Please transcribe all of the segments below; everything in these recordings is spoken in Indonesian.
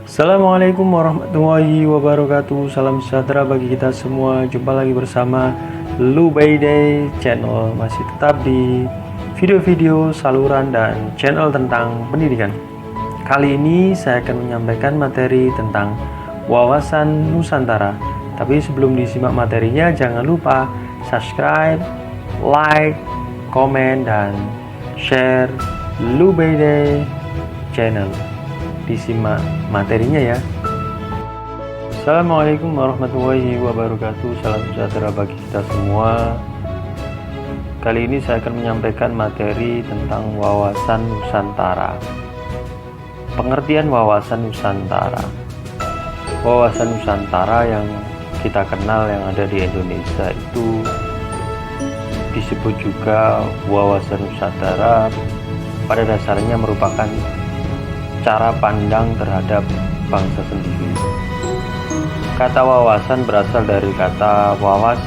Assalamualaikum warahmatullahi wabarakatuh. Salam sejahtera bagi kita semua. Jumpa lagi bersama Lubayday Channel. Masih tetap di video-video saluran dan channel tentang pendidikan. Kali ini saya akan menyampaikan materi tentang wawasan Nusantara. Tapi sebelum disimak materinya, jangan lupa subscribe, like, komen, dan share Lubayday Channel. Disimak materinya ya. Assalamualaikum warahmatullahi wabarakatuh. Salam sejahtera bagi kita semua. Kali ini saya akan menyampaikan materi tentang wawasan Nusantara. Pengertian wawasan Nusantara. Wawasan Nusantara yang kita kenal yang ada di Indonesia itu disebut juga wawasan Nusantara. Pada dasarnya merupakan cara pandang terhadap bangsa sendiri. Kata wawasan berasal dari kata wawas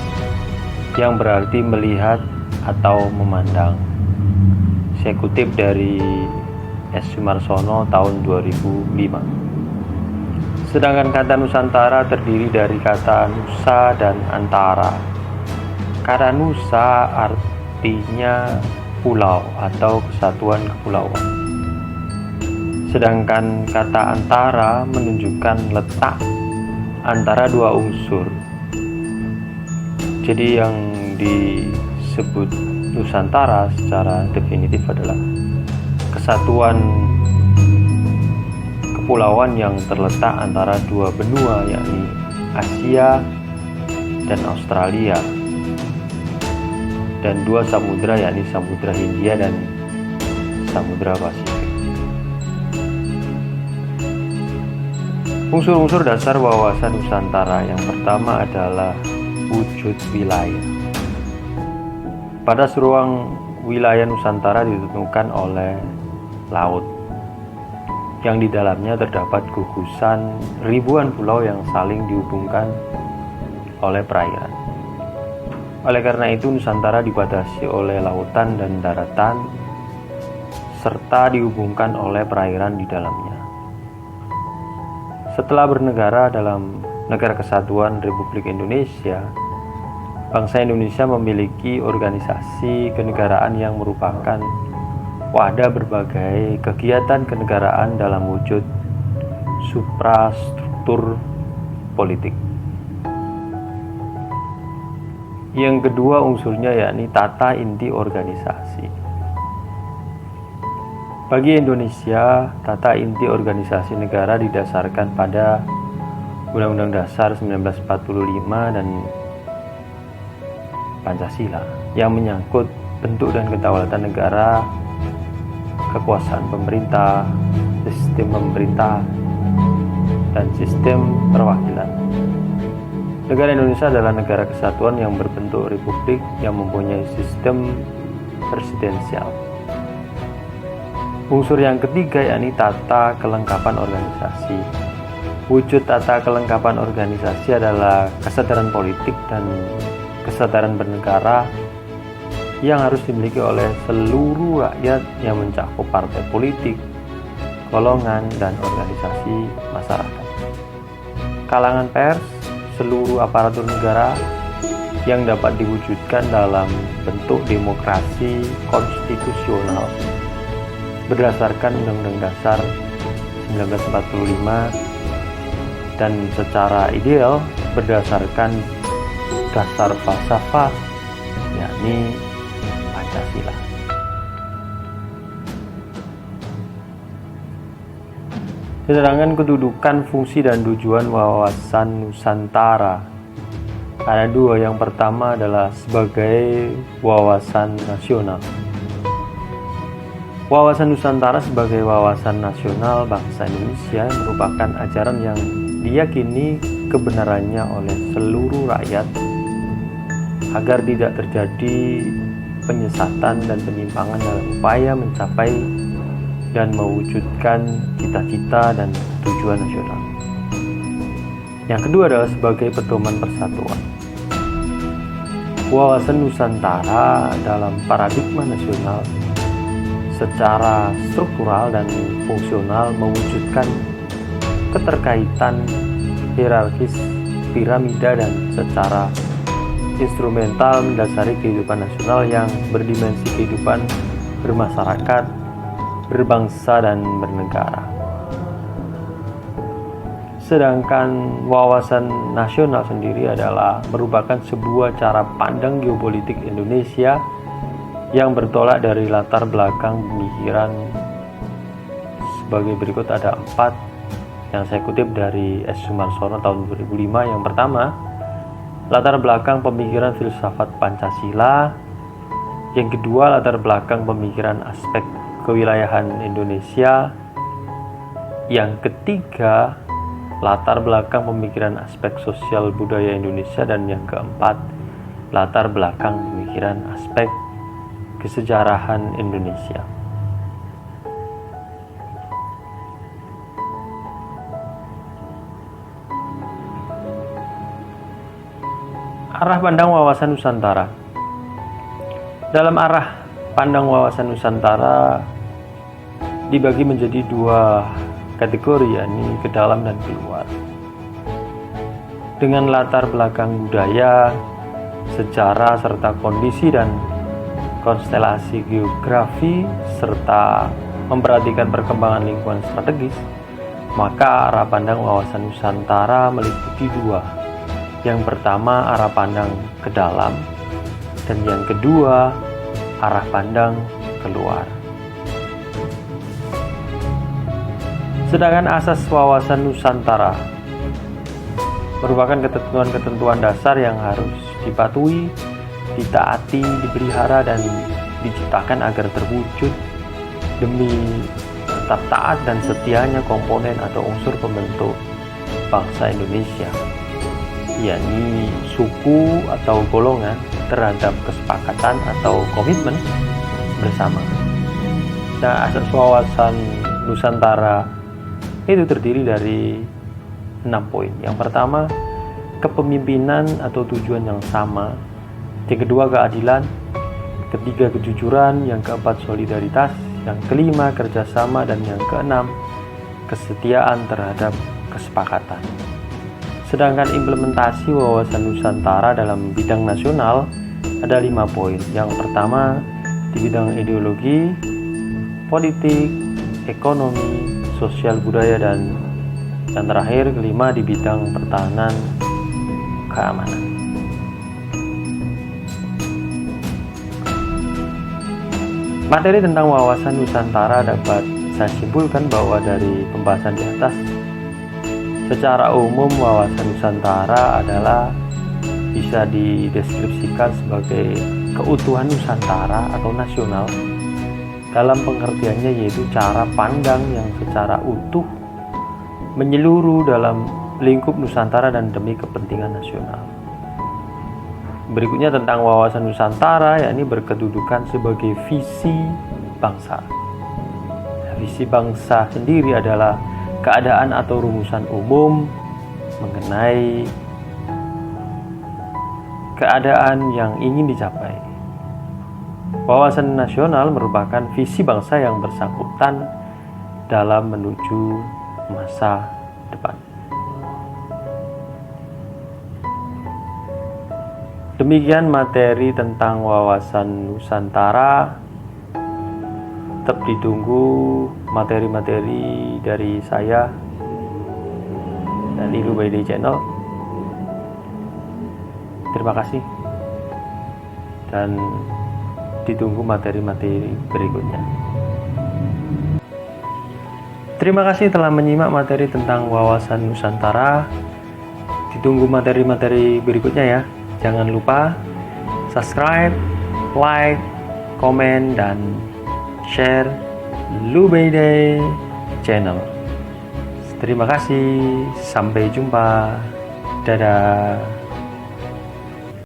yang berarti melihat atau memandang. Saya kutip dari S. Sumarsono tahun 2005. Sedangkan kata Nusantara terdiri dari kata nusa dan antara. Kata nusa artinya pulau atau kesatuan kepulauan. Sedangkan kata antara menunjukkan letak antara dua unsur. Jadi yang disebut Nusantara secara definitif adalah kesatuan kepulauan yang terletak antara dua benua, yakni Asia dan Australia, dan dua samudra, yakni Samudra Hindia dan Samudra Pasifik. Unsur-unsur dasar wawasan Nusantara yang pertama adalah wujud wilayah. Pada ruang wilayah Nusantara ditentukan oleh laut, yang di dalamnya terdapat gugusan ribuan pulau yang saling dihubungkan oleh perairan. Oleh karena itu, Nusantara dibatasi oleh lautan dan daratan, serta dihubungkan oleh perairan di dalamnya. Setelah bernegara dalam Negara Kesatuan Republik Indonesia, bangsa Indonesia memiliki organisasi kenegaraan yang merupakan wadah berbagai kegiatan kenegaraan dalam wujud suprastruktur politik. Yang kedua unsurnya yakni tata inti organisasi. Bagi Indonesia, tata inti organisasi negara didasarkan pada Undang-Undang Dasar 1945 dan Pancasila yang menyangkut bentuk dan kedaulatan negara, kekuasaan pemerintah, sistem pemerintah, dan sistem perwakilan. Negara Indonesia adalah negara kesatuan yang berbentuk republik yang mempunyai sistem presidensial. Unsur yang ketiga yakni tata kelengkapan organisasi. Wujud tata kelengkapan organisasi adalah kesadaran politik dan kesadaran bernegara yang harus dimiliki oleh seluruh rakyat yang mencakup partai politik, golongan, dan organisasi masyarakat, kalangan pers, seluruh aparatur negara yang dapat diwujudkan dalam bentuk demokrasi konstitusional berdasarkan Undang-Undang Dasar 1945 dan secara ideal berdasarkan dasar falsafah, yakni Pancasila. Sedangkan kedudukan, fungsi, dan tujuan wawasan Nusantara ada dua. Yang pertama adalah sebagai wawasan nasional. Wawasan Nusantara sebagai wawasan nasional bangsa Indonesia merupakan ajaran yang diyakini kebenarannya oleh seluruh rakyat agar tidak terjadi penyesatan dan penyimpangan dalam upaya mencapai dan mewujudkan cita-cita dan tujuan nasional. Yang kedua adalah sebagai pedoman persatuan. Wawasan Nusantara dalam paradigma nasional secara struktural dan fungsional mewujudkan keterkaitan hierarkis piramida dan secara instrumental mendasari kehidupan nasional yang berdimensi kehidupan bermasyarakat, berbangsa, dan bernegara. Sedangkan wawasan nasional sendiri adalah merupakan sebuah cara pandang geopolitik Indonesia yang bertolak dari latar belakang pemikiran sebagai berikut. Ada 4 yang saya kutip dari S. Sumarsono tahun 2005. Yang pertama, latar belakang pemikiran filsafat Pancasila. Yang kedua, latar belakang pemikiran aspek kewilayahan Indonesia. Yang ketiga, latar belakang pemikiran aspek sosial budaya Indonesia. Dan yang keempat, latar belakang pemikiran aspek kesejarahan Indonesia. Arah pandang wawasan Nusantara. Dalam arah pandang wawasan Nusantara dibagi menjadi 2 kategori, yakni ke dalam dan keluar. Dengan latar belakang budaya, sejarah, serta kondisi dan konstelasi geografi, serta memperhatikan perkembangan lingkungan strategis, maka arah pandang wawasan Nusantara meliputi 2. Yang pertama, arah pandang ke dalam, dan yang kedua, arah pandang keluar. Sedangkan asas wawasan Nusantara merupakan ketentuan-ketentuan dasar yang harus dipatuhi, ditaati, dipelihara, dan diciptakan agar terwujud demi tetap taat dan setianya komponen atau unsur pembentuk bangsa Indonesia, yakni suku atau golongan terhadap kesepakatan atau komitmen bersama. Nah, asas wawasan Nusantara itu terdiri dari 6 poin. Yang pertama, kepemimpinan atau tujuan yang sama. Yang kedua, keadilan. Ketiga, kejujuran. Yang keempat, solidaritas. Yang kelima, kerjasama. Dan yang keenam, kesetiaan terhadap kesepakatan. Sedangkan implementasi wawasan Nusantara dalam bidang nasional ada 5 poin. Yang pertama, di bidang ideologi, politik, ekonomi, sosial budaya, dan yang terakhir kelima di bidang pertahanan keamanan. Materi tentang wawasan Nusantara dapat saya simpulkan bahwa dari pembahasan di atas, secara umum wawasan Nusantara adalah bisa dideskripsikan sebagai keutuhan Nusantara atau nasional dalam pengertiannya, yaitu cara pandang yang secara utuh menyeluruh dalam lingkup Nusantara dan demi kepentingan nasional. Berikutnya tentang wawasan Nusantara, yakni berkedudukan sebagai visi bangsa. Visi bangsa sendiri adalah keadaan atau rumusan umum mengenai keadaan yang ingin dicapai. Wawasan nasional merupakan visi bangsa yang bersangkutan dalam menuju masa depan. Demikian materi tentang wawasan Nusantara. Tetap ditunggu materi-materi dari saya dan Lu by Day Channel. Terima kasih dan ditunggu materi-materi berikutnya. Terima kasih telah menyimak materi tentang wawasan Nusantara. Ditunggu materi-materi berikutnya ya. Jangan lupa subscribe, like, komen, dan share Lu by Day Channel. Terima kasih, sampai jumpa. Dadah.